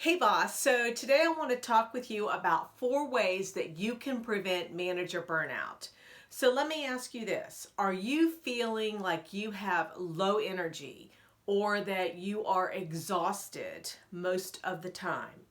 Hey boss, so today I want to talk with you about 4 ways that you can prevent manager burnout. So let me ask you this. Are you feeling like you have low energy or that you are exhausted most of the time?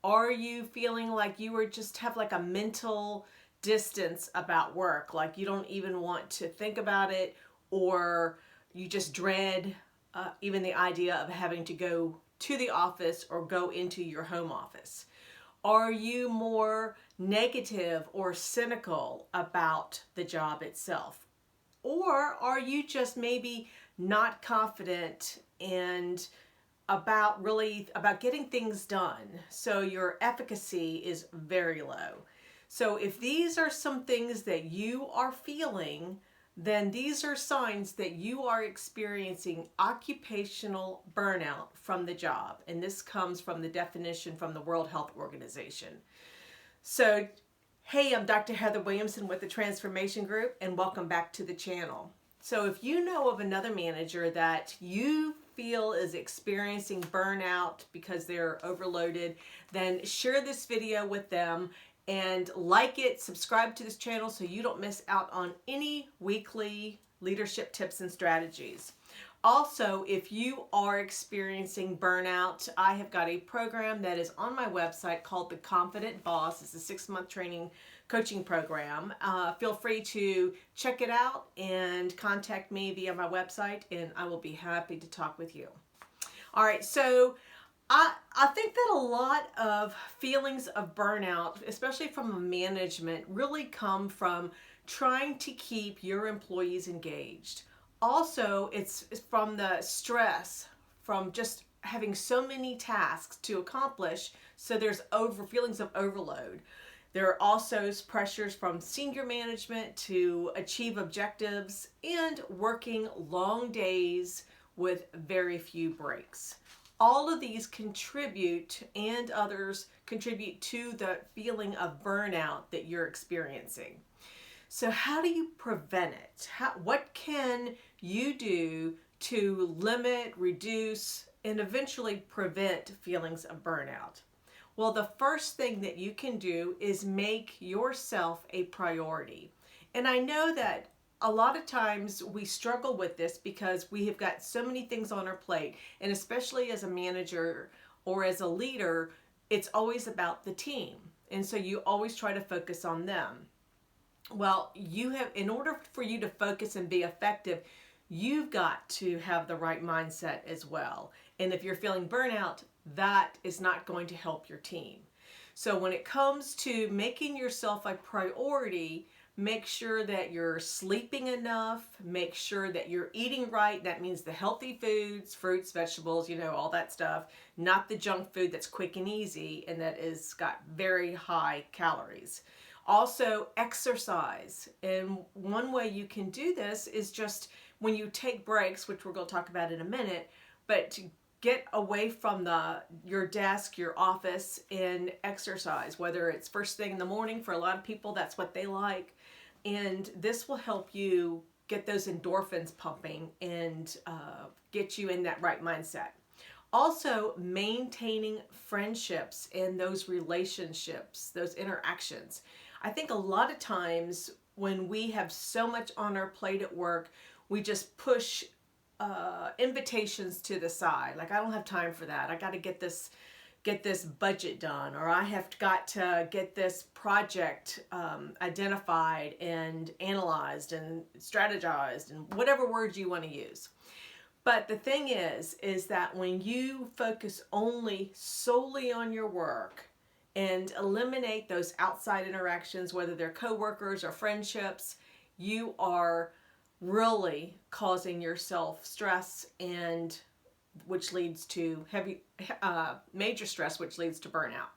Are you feeling like you are just have like a mental distance about work, like you don't even want to think about it, or you just dread even the idea of having to go to the office or go into your home office? Are you more negative or cynical about the job itself? Or are you just maybe not confident and about getting things done, so your efficacy is very low? So if these are some things that you are feeling, then these are signs that you are experiencing occupational burnout from the job. And this comes from the definition from the World Health Organization. So, hey, I'm Dr. Heather Williamson with the Transformation Group, and welcome back to the channel. So if you know of another manager that you feel is experiencing burnout because they're overloaded, then share this video with them and like it, subscribe to this channel so you don't miss out on any weekly leadership tips and strategies. Also, if you are experiencing burnout, I have got a program that is on my website called The Confident Boss. It's a 6-month training coaching program. Feel free to check it out and contact me via my website, and I will be happy to talk with you. All right, so I think that a lot of feelings of burnout, especially from management, really come from trying to keep your employees engaged. Also, it's from the stress from just having so many tasks to accomplish, so there's feelings of overload. There are also pressures from senior management to achieve objectives and working long days with very few breaks. All of these contribute, and others contribute, to the feeling of burnout that you're experiencing. So how do you prevent it? What can you do to limit, reduce, and eventually prevent feelings of burnout? Well, the first thing that you can do is make yourself a priority. And I know that a lot of times we struggle with this because we have got so many things on our plate, and especially as a manager or as a leader, it's always about the team. And so you always try to focus on them. Well, in order for you to focus and be effective, you've got to have the right mindset as well. And if you're feeling burnout, that is not going to help your team. So when it comes to making yourself a priority, make sure that you're sleeping enough, make sure that you're eating right. That means the healthy foods, fruits, vegetables, all that stuff, not the junk food that's quick and easy and that is got very high calories. Also, exercise. And one way you can do this is just when you take breaks, which we're going to talk about in a minute, but to get away from your desk, your office, and exercise, whether it's first thing in the morning. For a lot of people, that's what they like. And this will help you get those endorphins pumping and get you in that right mindset. Also, maintaining friendships and those relationships, those interactions. I think a lot of times when we have so much on our plate at work, we just push invitations to the side. Like, I don't have time for that. I got to get this budget done, or I have got to get this project identified and analyzed and strategized, and whatever words you want to use. But the thing is that when you focus solely on your work and eliminate those outside interactions, whether they're coworkers or friendships, you are really causing yourself stress, and which leads to major stress, which leads to burnout.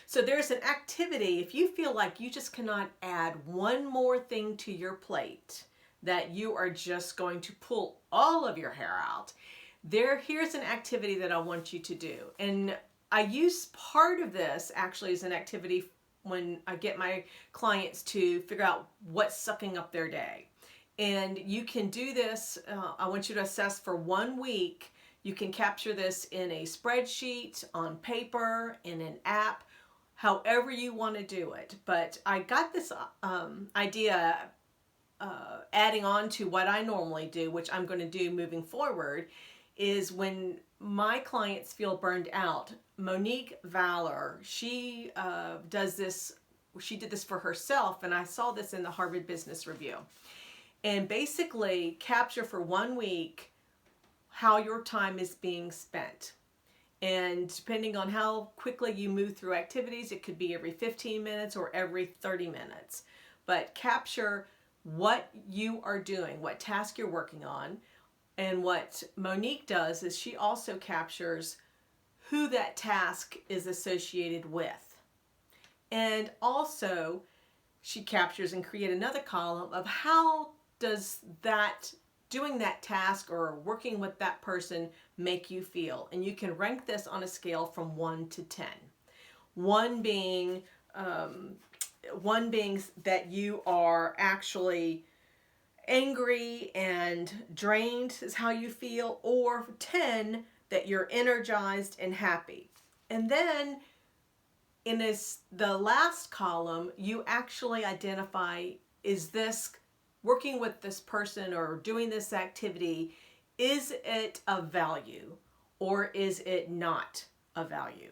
So there's an activity, if you feel like you just cannot add one more thing to your plate, that you are just going to pull all of your hair out, here's an activity that I want you to do. And I use part of this actually as an activity when I get my clients to figure out what's sucking up their day. And you can do this, I want you to assess for 1 week You can capture this in a spreadsheet, on paper, in an app, however you want to do it. But I got this idea adding on to what I normally do, which I'm going to do moving forward, is when my clients feel burned out. Monique Valor, she does this. She did this for herself, and I saw this in the Harvard Business Review. And basically, capture for 1 week how your time is being spent. And depending on how quickly you move through activities, it could be every 15 minutes or every 30 minutes. But capture what you are doing, what task you're working on. And what Monique does is she also captures who that task is associated with. And also, she captures and create another column of how does that doing that task or working with that person make you feel. And you can rank this on a scale from 1 to 10. 1 being that you are actually angry and drained is how you feel, or 10 that you're energized and happy. And then in the last column, you actually identify, is this working with this person or doing this activity, is it of value or is it not of value?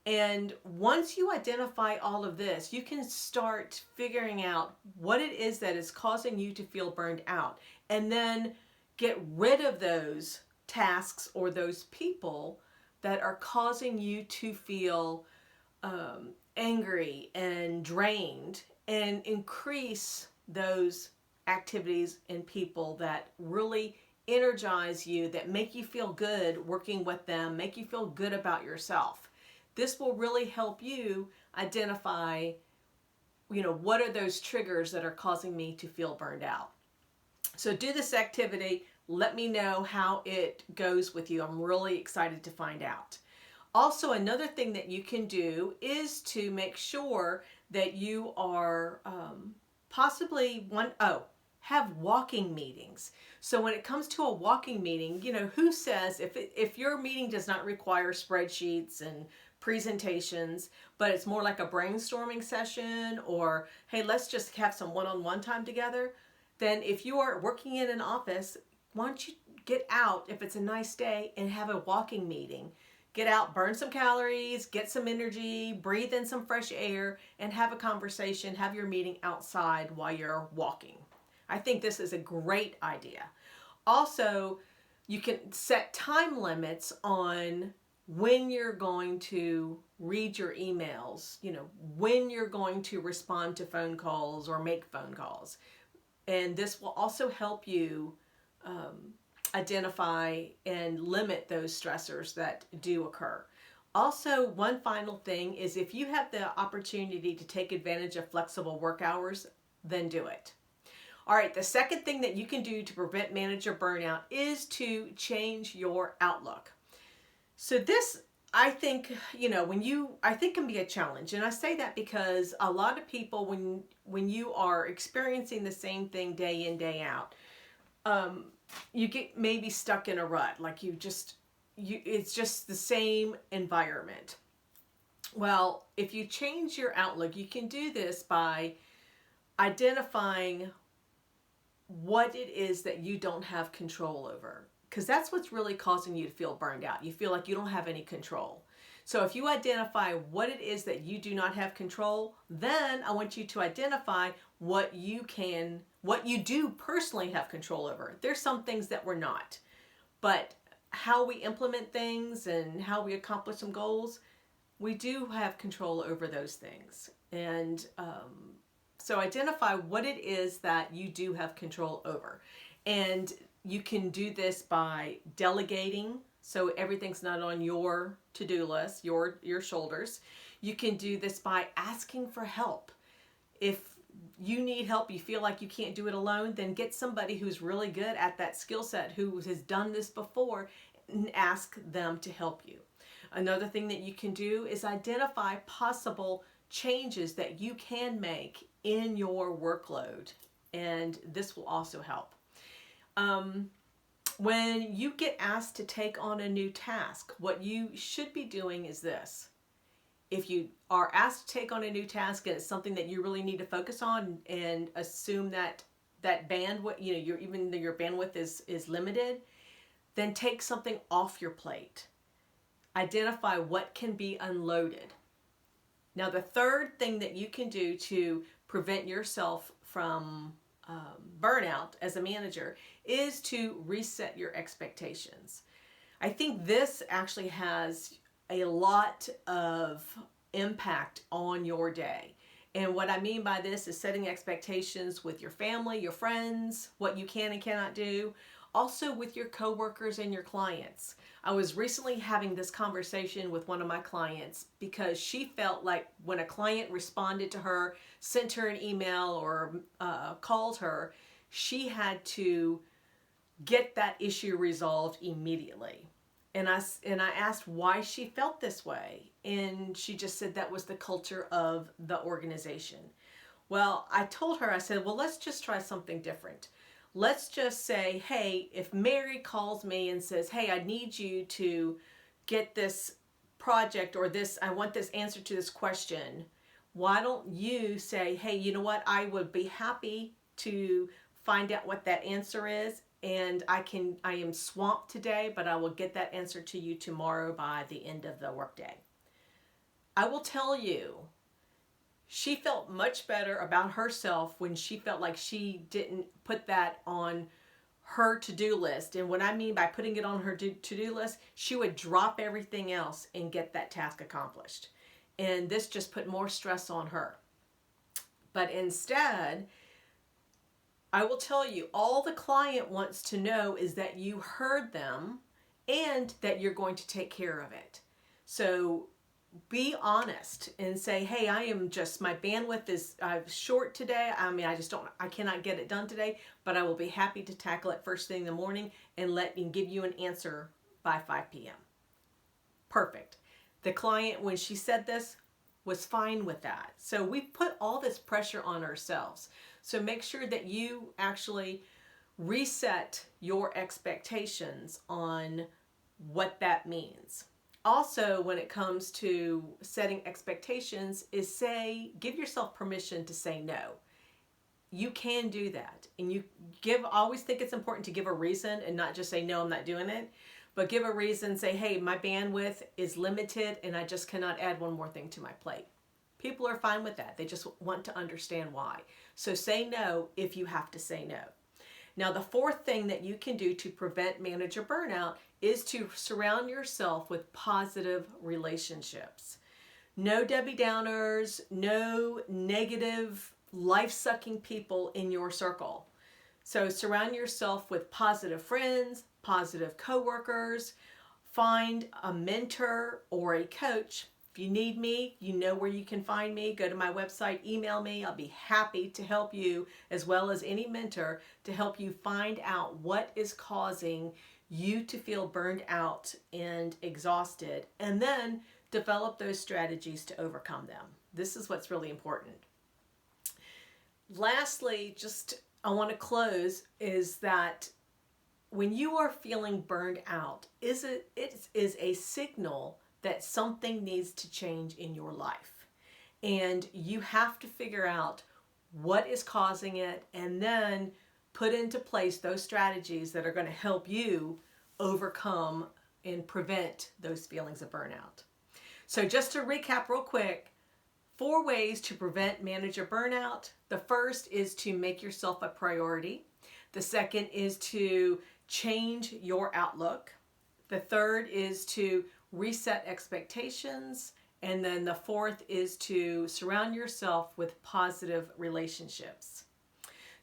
And once you identify all of this, you can start figuring out what it is that is causing you to feel burned out, and then get rid of those tasks or those people that are causing you to feel angry and drained, and increase those activities and people that really energize you, that make you feel good working with them, make you feel good about yourself. This will really help you identify, what are those triggers that are causing me to feel burned out. So do this activity. Let me know how it goes with you. I'm really excited to find out. Also, another thing that you can do is to make sure that you are have walking meetings. So when it comes to a walking meeting, who says if your meeting does not require spreadsheets and presentations, but it's more like a brainstorming session, or hey, let's just have some one-on-one time together, then if you are working in an office, why don't you get out, if it's a nice day, and have a walking meeting. Get out, burn some calories, get some energy, breathe in some fresh air, and have a conversation, have your meeting outside while you're walking. I think this is a great idea. Also, you can set time limits on when you're going to read your emails, when you're going to respond to phone calls or make phone calls. And this will also help you identify and limit those stressors that do occur. Also, one final thing is, if you have the opportunity to take advantage of flexible work hours, then do it. All right, the second thing that you can do to prevent manager burnout is to change your outlook. So this, I think, can be a challenge. And I say that because a lot of people, when you are experiencing the same thing day in, day out, you get maybe stuck in a rut, like it's just the same environment. Well, if you change your outlook, you can do this by identifying what it is that you don't have control over, because that's what's really causing you to feel burned out. You feel like you don't have any control. So if you identify what it is that you do not have control, then I want you to identify what you do personally have control over. There's some things that we're not, but how we implement things and how we accomplish some goals, we do have control over those things. And so identify what it is that you do have control over. And you can do this by delegating, so everything's not on your to-do list, your shoulders. You can do this by asking for help. If you need help, you feel like you can't do it alone, then get somebody who's really good at that skill set, who has done this before, and ask them to help you. Another thing that you can do is identify possible changes that you can make in your workload, and this will also help. When you get asked to take on a new task, what you should be doing is this. If you are asked to take on a new task and it's something that you really need to focus on and assume that bandwidth, even though your bandwidth is limited, then take something off your plate. Identify what can be unloaded. Now, the third thing that you can do to prevent yourself from burnout as a manager is to reset your expectations. I think this actually has a lot of impact on your day. And what I mean by this is setting expectations with your family, your friends, what you can and cannot do, also with your coworkers and your clients. I was recently having this conversation with one of my clients because she felt like when a client responded to her, sent her an email or called her, she had to get that issue resolved immediately. And I asked why she felt this way. And she just said that was the culture of the organization. Well, I told her, I said, well, let's just try something different. Let's just say, hey, if Mary calls me and says, hey, I need you to get this project or this, I want this answer to this question. Why don't you say, hey, you know what? I would be happy to find out what that answer is. And I am swamped today, but I will get that answer to you tomorrow by the end of the workday. I will tell you, she felt much better about herself when she felt like she didn't put that on her to-do list. And what I mean by putting it on her to-do list, she would drop everything else and get that task accomplished. And this just put more stress on her. But instead, I will tell you, all the client wants to know is that you heard them and that you're going to take care of it. So be honest and say, hey, my bandwidth is short today. I cannot get it done today, but I will be happy to tackle it first thing in the morning and give you an answer by 5 p.m. Perfect. The client, when she said this, was fine with that. So we put all this pressure on ourselves. So make sure that you actually reset your expectations on what that means. Also, when it comes to setting expectations, give yourself permission to say no. You can do that. And always think it's important to give a reason and not just say, no, I'm not doing it. But give a reason, say, hey, my bandwidth is limited and I just cannot add one more thing to my plate. People are fine with that. They just want to understand why. So say no if you have to say no. Now, the fourth thing that you can do to prevent manager burnout is to surround yourself with positive relationships. No Debbie Downers, no negative, life-sucking people in your circle. So surround yourself with positive friends, positive coworkers. Find a mentor or a coach. If you need me, you know where you can find me. Go to my website, email me. I'll be happy to help you, as well as any mentor, to help you find out what is causing you to feel burned out and exhausted, and then develop those strategies to overcome them. This is what's really important. Lastly, I want to close is that when you are feeling burned out, it is a signal that something needs to change in your life. And you have to figure out what is causing it and then put into place those strategies that are going to help you overcome and prevent those feelings of burnout. So just to recap real quick, 4 ways to prevent manager burnout. The first is to make yourself a priority. The second is to change your outlook. The third is to reset expectations. And then the fourth is to surround yourself with positive relationships.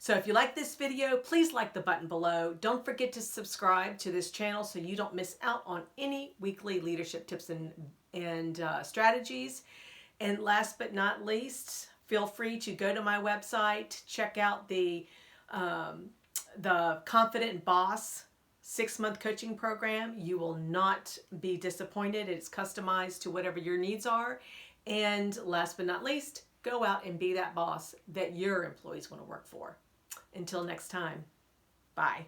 So if you like this video, please like the button below. Don't forget to subscribe to this channel so you don't miss out on any weekly leadership tips and strategies. And last but not least, feel free to go to my website, check out the Confident Boss 6-month coaching program. You will not be disappointed. It's customized to whatever your needs are. And last but not least, go out and be that boss that your employees want to work for. Until next time, bye.